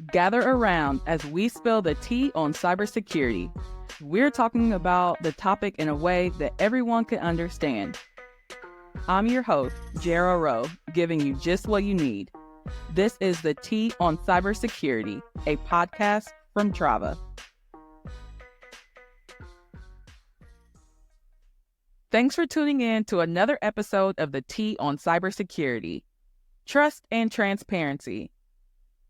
Gather around as we spill the tea on cybersecurity. We're talking about the topic in a way that everyone can understand. I'm your host, Jara Rowe, giving you just what you need. This is the Tea on Cybersecurity, a podcast from Trava. Thanks for tuning in to another episode of the Tea on Cybersecurity. Trust and transparency.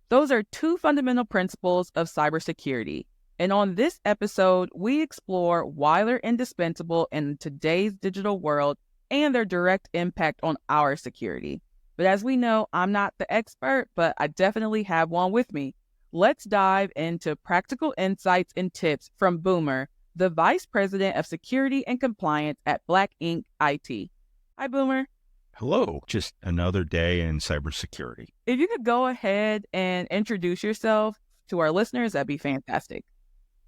Those are two fundamental principles of cybersecurity. And on this episode, we explore why they're indispensable in today's digital world and their direct impact on our security. But as we know, I'm not the expert, but I definitely have one with me. Let's dive into practical insights and tips from Boomer, the Vice President of Security and Compliance at BlackInk IT. Hi, Boomer. Hello, just another day in cybersecurity. If you could go ahead and introduce yourself to our listeners, that'd be fantastic.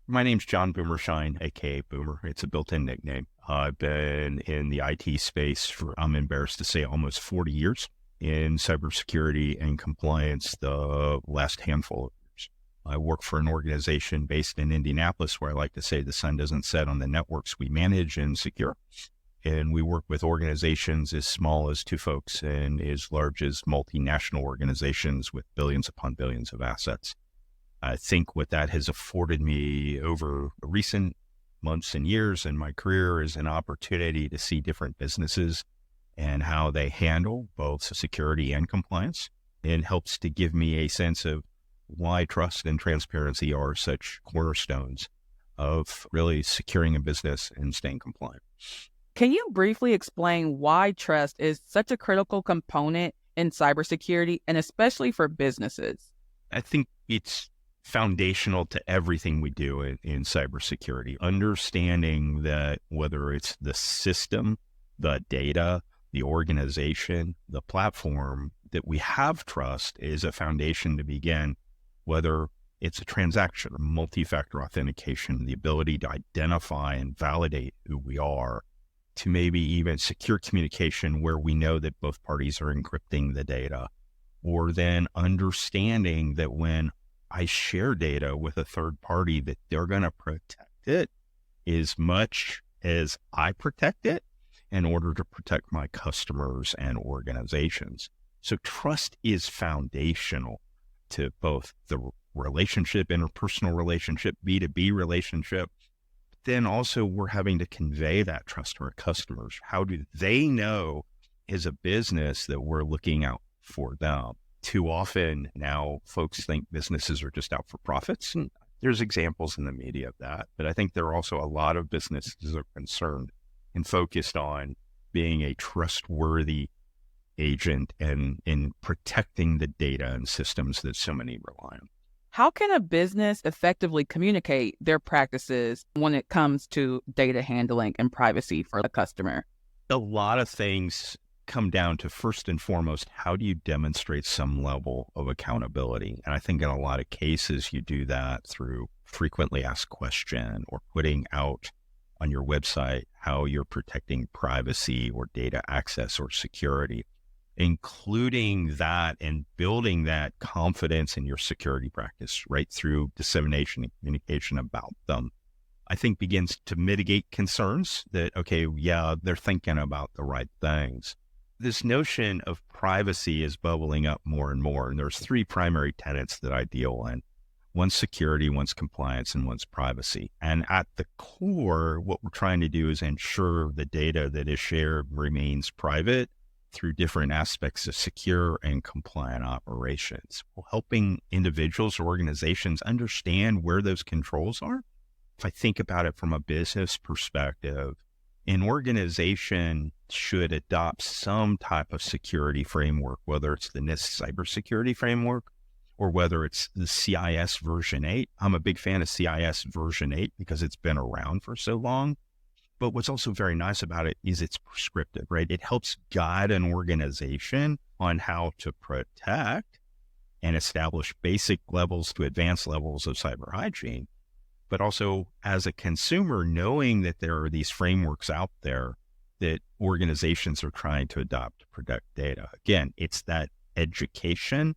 My name's John Boomershine, aka Boomer. It's a built-in nickname. I've been in the IT space for, I'm embarrassed to say, almost 40 years. In cybersecurity and compliance, the last handful of years. I work for an organization based in Indianapolis where I like to say the sun doesn't set on the networks we manage and secure. And we work with organizations as small as 2 folks and as large as multinational organizations with billions upon billions of assets. I think what that has afforded me over recent months and years in my career is an opportunity to see different businesses and how they handle both security and compliance. It helps to give me a sense of why trust and transparency are such cornerstones of really securing a business and staying compliant. Can you briefly explain why trust is such a critical component in cybersecurity and especially for businesses? I think it's foundational to everything we do in cybersecurity. Understanding that whether it's the system, the data, the organization, the platform, that we have trust is a foundation to begin, whether it's a transaction, multi-factor authentication, the ability to identify and validate who we are, to maybe even secure communication where we know that both parties are encrypting the data, or then understanding that when I share data with a third party, that they're going to protect it as much as I protect it in order to protect my customers and organizations. So trust is foundational to both the relationship, interpersonal relationship, B2B relationship. Then also we're having to convey that trust to our customers. How do they know as a business that we're looking out for them? Too often now folks think businesses are just out for profits. And there's examples in the media of that. But I think there are also a lot of businesses that are concerned and focused on being a trustworthy agent and in protecting the data and systems that so many rely on. How can a business effectively communicate their practices when it comes to data handling and privacy for the customer? A lot of things come down to, first and foremost, how do you demonstrate some level of accountability? And I think in a lot of cases, you do that through frequently asked question or putting out on your website how you're protecting privacy or data access or security. Including that and building that confidence in your security practice right through dissemination and communication about them, I think begins to mitigate concerns that, okay, yeah, they're thinking about the right things. This notion of privacy is bubbling up more and more. And there's 3 primary tenets that I deal in. One's security, one's compliance, and one's privacy. And at the core, what we're trying to do is ensure the data that is shared remains private through different aspects of secure and compliant operations, helping individuals or organizations understand where those controls are. If I think about it from a business perspective, an organization should adopt some type of security framework, whether it's the NIST Cybersecurity framework or whether it's the CIS version 8. I'm a big fan of CIS version 8 because it's been around for so long. But what's also very nice about it is it's prescriptive, right? It helps guide an organization on how to protect and establish basic levels to advanced levels of cyber hygiene. But also as a consumer, knowing that there are these frameworks out there that organizations are trying to adopt to protect data. Again, it's that education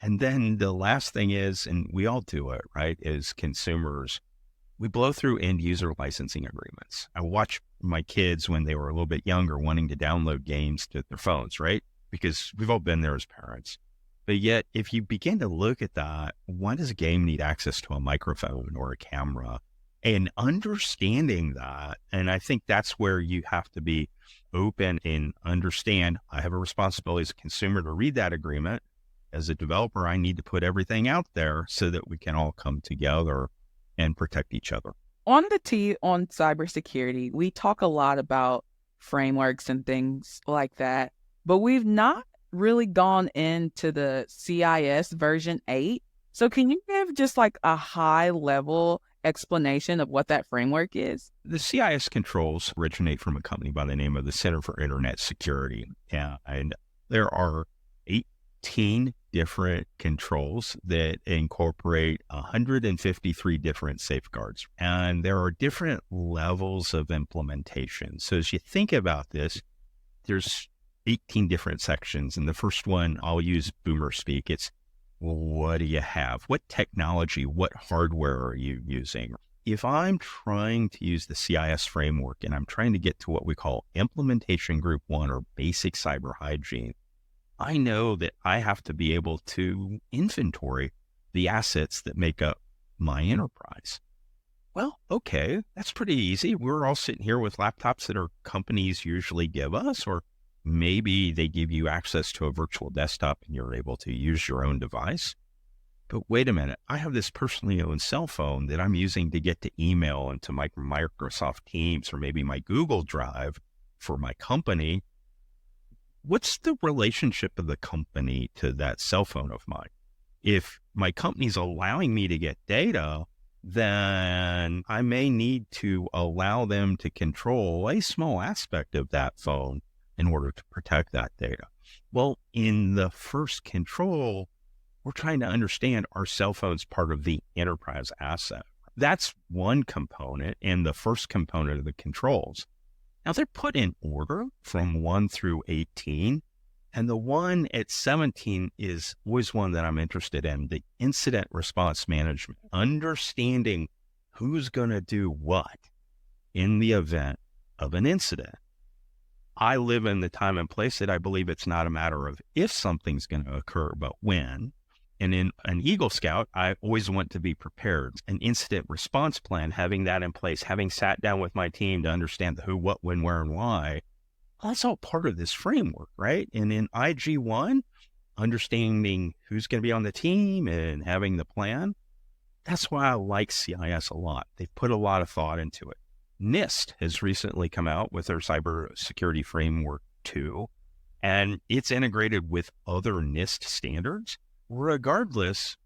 And then the last thing is, and we all do it, right, is consumers, we blow through end user licensing agreements. I watch my kids when they were a little bit younger wanting to download games to their phones, right? Because we've all been there as parents. But yet, if you begin to look at that, why does a game need access to a microphone or a camera? And understanding that, and I think that's where you have to be open and understand, I have a responsibility as a consumer to read that agreement. As a developer, I need to put everything out there so that we can all come together and protect each other. On the T on cybersecurity, we talk a lot about frameworks and things like that, but we've not really gone into the CIS version 8. So can you give just like a high level explanation of what that framework is? The CIS controls originate from a company by the name of the Center for Internet Security. And there are 18 different controls that incorporate 153 different safeguards. And there are different levels of implementation. So as you think about this, there's 18 different sections. And the first one, I'll use boomer speak. It's, well, what do you have? What technology, what hardware are you using? If I'm trying to use the CIS framework and I'm trying to get to what we call implementation group 1 or basic cyber hygiene, I know that I have to be able to inventory the assets that make up my enterprise. Well, okay, that's pretty easy. We're all sitting here with laptops that our companies usually give us, or maybe they give you access to a virtual desktop and you're able to use your own device. But wait a minute, I have this personally owned cell phone that I'm using to get to email and to my Microsoft Teams or maybe my Google Drive for my company. What's the relationship of the company to that cell phone of mine? If my company's allowing me to get data, then I may need to allow them to control a small aspect of that phone in order to protect that data. Well, in the first control, we're trying to understand are cell phones part of the enterprise asset? That's one component and the first component of the controls. Now they're put in order from 1 through 18. And the one at 17 is always one that I'm interested in, the incident response management, understanding who's going to do what in the event of an incident. I live in the time and place that I believe it's not a matter of if something's going to occur, but when. And in an Eagle Scout, I always want to be prepared. An incident response plan, having that in place, having sat down with my team to understand the who, what, when, where, and why, that's all part of this framework, right? And in IG1, understanding who's going to be on the team and having the plan, that's why I like CIS a lot. They've put a lot of thought into it. NIST has recently come out with their Cybersecurity Framework 2, and it's integrated with other NIST standards. Regardless,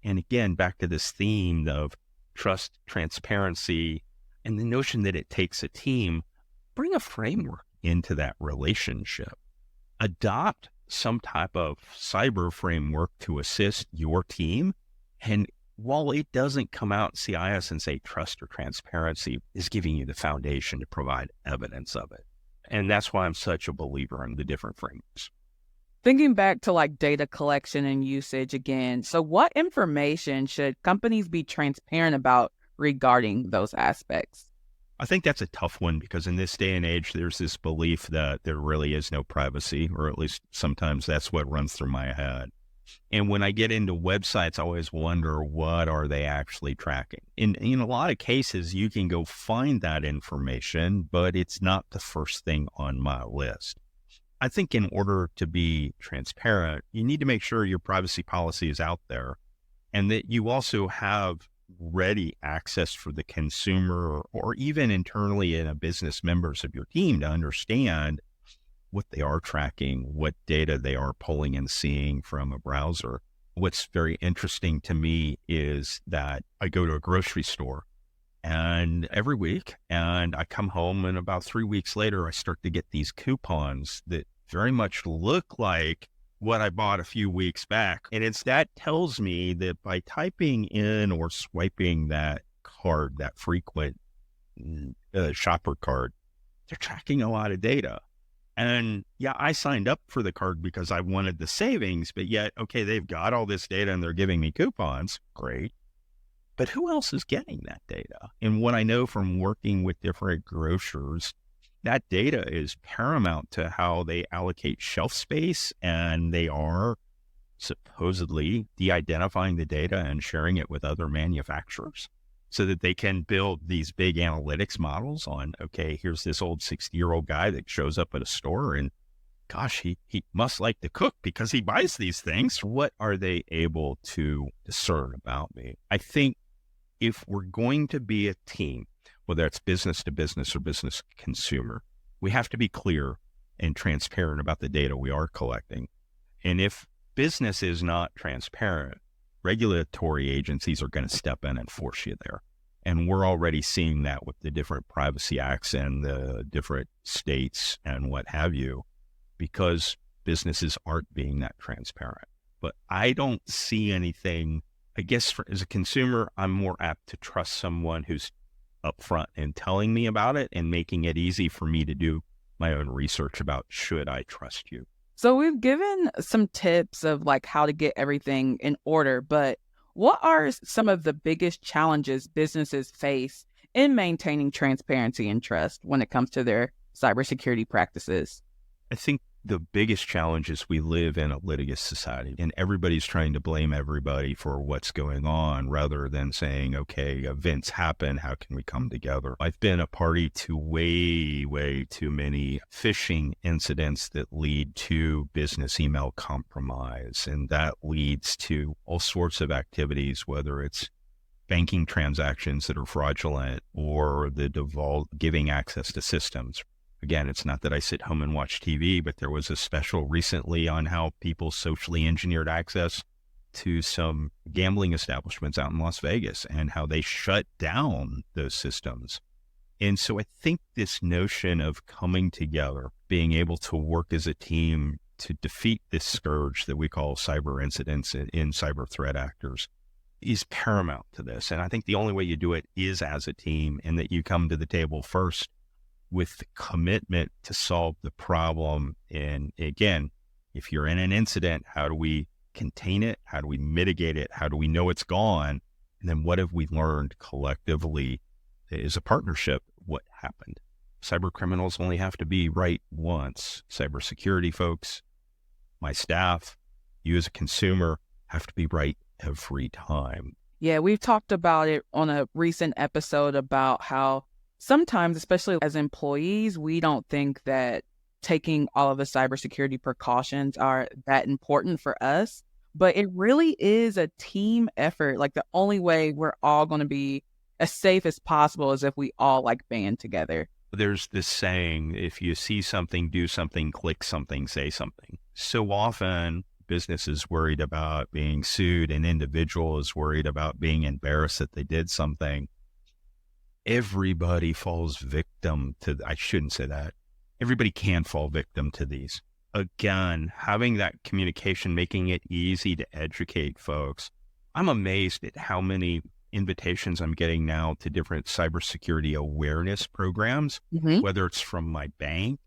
and again, back to this theme of trust, transparency, and the notion that it takes a team, bring a framework into that relationship. Adopt some type of cyber framework to assist your team. And while it doesn't come out in CIS and say trust or transparency, is giving you the foundation to provide evidence of it. And that's why I'm such a believer in the different frameworks. Thinking back to like data collection and usage again, so what information should companies be transparent about regarding those aspects? I think that's a tough one because in this day and age, there's this belief that there really is no privacy, or at least sometimes that's what runs through my head. And when I get into websites, I always wonder, what are they actually tracking? In a lot of cases, you can go find that information, but it's not the first thing on my list. I think in order to be transparent, you need to make sure your privacy policy is out there and that you also have ready access for the consumer or even internally in a business members of your team to understand what they are tracking, what data they are pulling and seeing from a browser. What's very interesting to me is that I go to a grocery store and every week, and I come home and about 3 weeks later, I start to get these coupons that very much look like what I bought a few weeks back. And that tells me that by typing in or swiping that card, that frequent shopper card, they're tracking a lot of data. And yeah, I signed up for the card because I wanted the savings, but yet, okay, they've got all this data and they're giving me coupons. Great. But who else is getting that data? And what I know from working with different grocers, that data is paramount to how they allocate shelf space, and they are supposedly de-identifying the data and sharing it with other manufacturers so that they can build these big analytics models on, okay, here's this old 60-year-old guy that shows up at a store and gosh, he must like to cook because he buys these things. What are they able to discern about me? I think if we're going to be a team, whether it's business to business or business to consumer, we have to be clear and transparent about the data we are collecting. And if business is not transparent, regulatory agencies are going to step in and force you there. And we're already seeing that with the different privacy acts and the different states and what have you, because businesses aren't being that transparent. But I don't see anything, I guess as a consumer, I'm more apt to trust someone who's upfront and telling me about it and making it easy for me to do my own research about, should I trust you? So we've given some tips of like how to get everything in order, but what are some of the biggest challenges businesses face in maintaining transparency and trust when it comes to their cybersecurity practices? I think the biggest challenge is we live in a litigious society and everybody's trying to blame everybody for what's going on rather than saying, okay, events happen. How can we come together? I've been a party to way too many phishing incidents that lead to business email compromise. And that leads to all sorts of activities, whether it's banking transactions that are fraudulent or the giving access to systems. Again, it's not that I sit home and watch TV, but there was a special recently on how people socially engineered access to some gambling establishments out in Las Vegas and how they shut down those systems. And so I think this notion of coming together, being able to work as a team to defeat this scourge that we call cyber incidents in cyber threat actors is paramount to this. And I think the only way you do it is as a team, and that you come to the table first with the commitment to solve the problem. And again, if you're in an incident, how do we contain it? How do we mitigate it? How do we know it's gone? And then what have we learned collectively as a partnership? What happened? Cyber criminals only have to be right once. Cybersecurity folks, my staff, you as a consumer have to be right every time. Yeah, we've talked about it on a recent episode about how sometimes, especially as employees, we don't think that taking all of the cybersecurity precautions are that important for us, but it really is a team effort. Like the only way we're all going to be as safe as possible is if we all like band together. There's this saying, if you see something, do something, click something, say something. So often business is worried about being sued, an individual is worried about being embarrassed that they did something. Everybody falls victim to, I shouldn't say that. Everybody can fall victim to these. Again, having that communication, making it easy to educate folks. I'm amazed at how many invitations I'm getting now to different cybersecurity awareness programs, whether it's from my bank,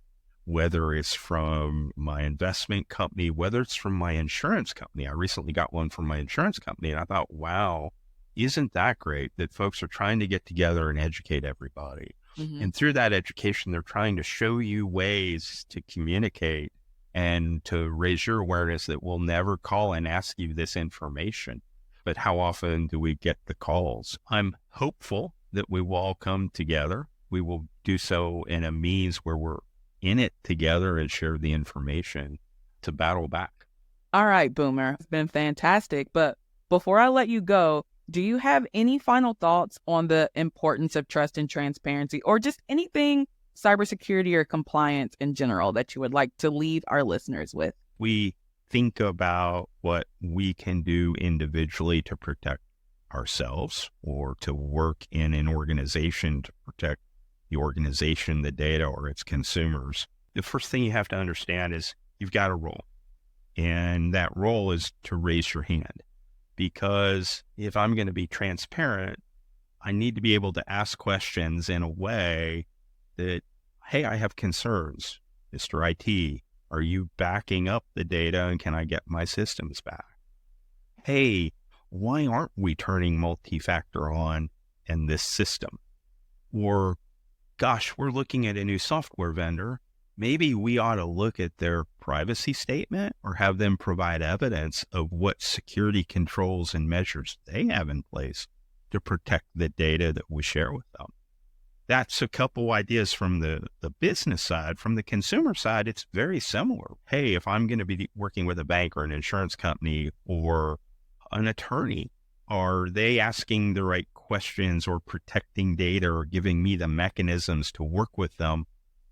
whether it's from my investment company, whether it's from my insurance company. I recently got one from my insurance company and I thought, wow, isn't that great that folks are trying to get together and educate everybody? And through that education, they're trying to show you ways to communicate and to raise your awareness that we'll never call and ask you this information. But how often do we get the calls? I'm hopeful that we will all come together. We will do so in a means where we're in it together and share the information to battle back. All right, Boomer, it's been fantastic. But before I let you go, do you have any final thoughts on the importance of trust and transparency, or just anything cybersecurity or compliance in general that you would like to leave our listeners with? We think about what we can do individually to protect ourselves or to work in an organization to protect the organization, the data, or its consumers. The first thing you have to understand is you've got a role, and that role is to raise your hand. Because if I'm going to be transparent, I need to be able to ask questions in a way that, hey, I have concerns. Mr. IT, are you backing up the data and can I get my systems back? Hey, why aren't we turning multi-factor on in this system? Or, gosh, we're looking at a new software vendor. Maybe we ought to look at their privacy statement or have them provide evidence of what security controls and measures they have in place to protect the data that we share with them. That's a couple ideas from the business side. From the consumer side, it's very similar. Hey, if I'm going to be working with a bank or an insurance company or an attorney, are they asking the right questions or protecting data or giving me the mechanisms to work with them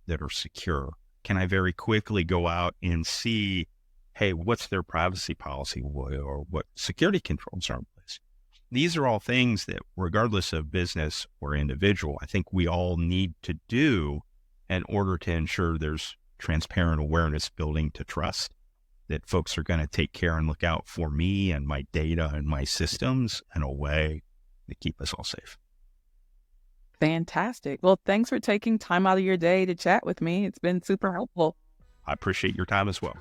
that are secure? Can I very quickly go out and see, hey, what's their privacy policy or what security controls are in place? These are all things that, regardless of business or individual, I think we all need to do in order to ensure there's transparent awareness building to trust, that folks are going to take care and look out for me and my data and my systems in a way that keep us all safe. Fantastic. Well, thanks for taking time out of your day to chat with me. It's been super helpful. I appreciate your time as well.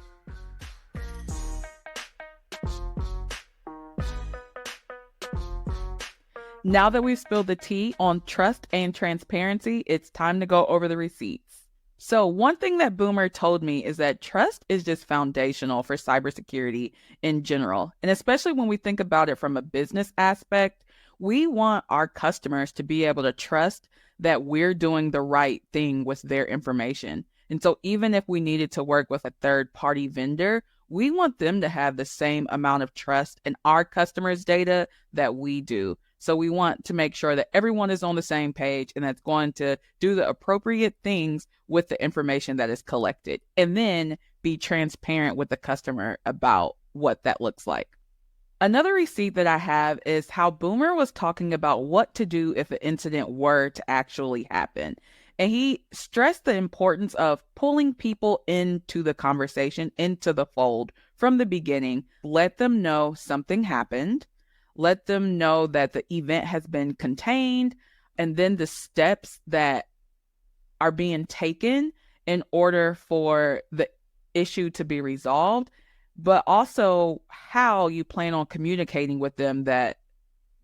Now that we've spilled the tea on trust and transparency, it's time to go over the receipts. So one thing that Boomer told me is that trust is just foundational for cybersecurity in general. And especially when we think about it from a business aspect, we want our customers to be able to trust that we're doing the right thing with their information. And so even if we needed to work with a third-party vendor, we want them to have the same amount of trust in our customers' data that we do. So we want to make sure that everyone is on the same page and that's going to do the appropriate things with the information that is collected, and then be transparent with the customer about what that looks like. Another receipt that I have is how Boomer was talking about what to do if an incident were to actually happen. And he stressed the importance of pulling people into the conversation, into the fold from the beginning. Let them know something happened. Let them know that the event has been contained, and then the steps that are being taken in order for the issue to be resolved, but also how you plan on communicating with them that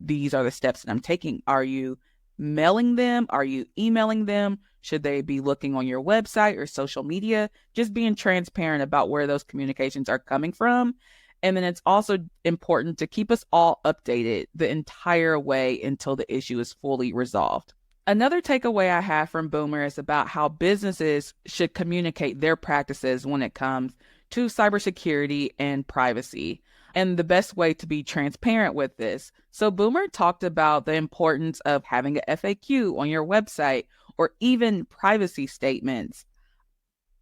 these are the steps that I'm taking. Are you mailing them? Are you emailing them? Should they be looking on your website or social media? Just being transparent about where those communications are coming from. And then it's also important to keep us all updated the entire way until the issue is fully resolved. Another takeaway I have from Boomer is about how businesses should communicate their practices when it comes to cybersecurity and privacy, and the best way to be transparent with this. So Boomer talked about the importance of having a FAQ on your website or even privacy statements.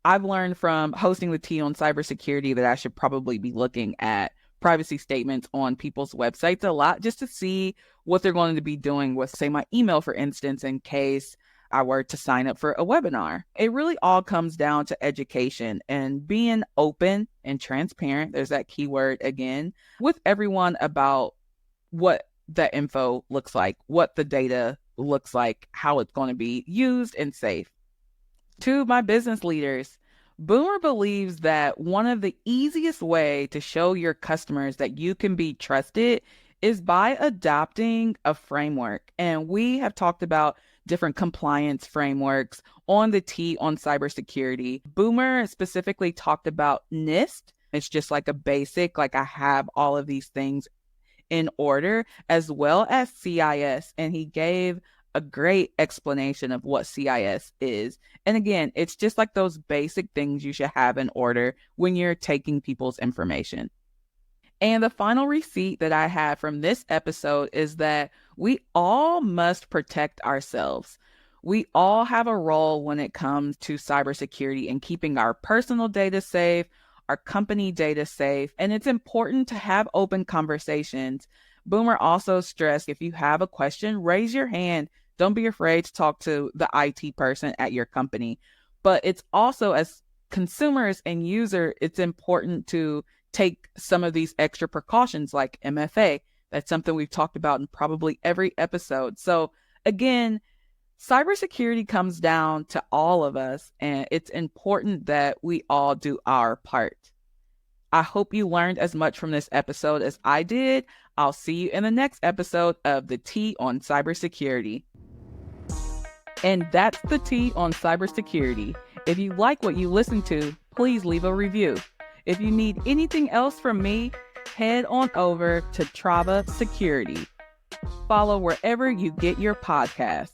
I've learned from hosting the tea on cybersecurity that I should probably be looking at privacy statements on people's websites a lot, just to see what they're going to be doing with, say, my email, for instance, in case I were to sign up for a webinar. It really all comes down to education and being open and transparent. There's that keyword again, with everyone about what that info looks like, what the data looks like, how it's going to be used and safe. To my business leaders, Boomer believes that one of the easiest way to show your customers that you can be trusted is by adopting a framework. And we have talked about different compliance frameworks on the T on cybersecurity. Boomer specifically talked about NIST. It's just like a basic, like I have all of these things in order, as well as CIS. And he gave a great explanation of what CIS is. And again, it's just like those basic things you should have in order when you're taking people's information. And the final receipt that I have from this episode is that we all must protect ourselves. We all have a role when it comes to cybersecurity and keeping our personal data safe, our company data safe, and it's important to have open conversations. Boomer also stressed if you have a question, raise your hand. Don't be afraid to talk to the IT person at your company. But it's also, as consumers and user, it's important to take some of these extra precautions like MFA. That's something we've talked about in probably every episode. So again, Cybersecurity comes down to all of us, and it's important that we all do our part. I hope you learned as much from this episode as I did. I'll see you in the next episode of the T on Cybersecurity. And that's the T on Cybersecurity. If you like what you listened to, please leave a review. If you need anything else from me, head on over to Trava Security. Follow wherever you get your podcasts.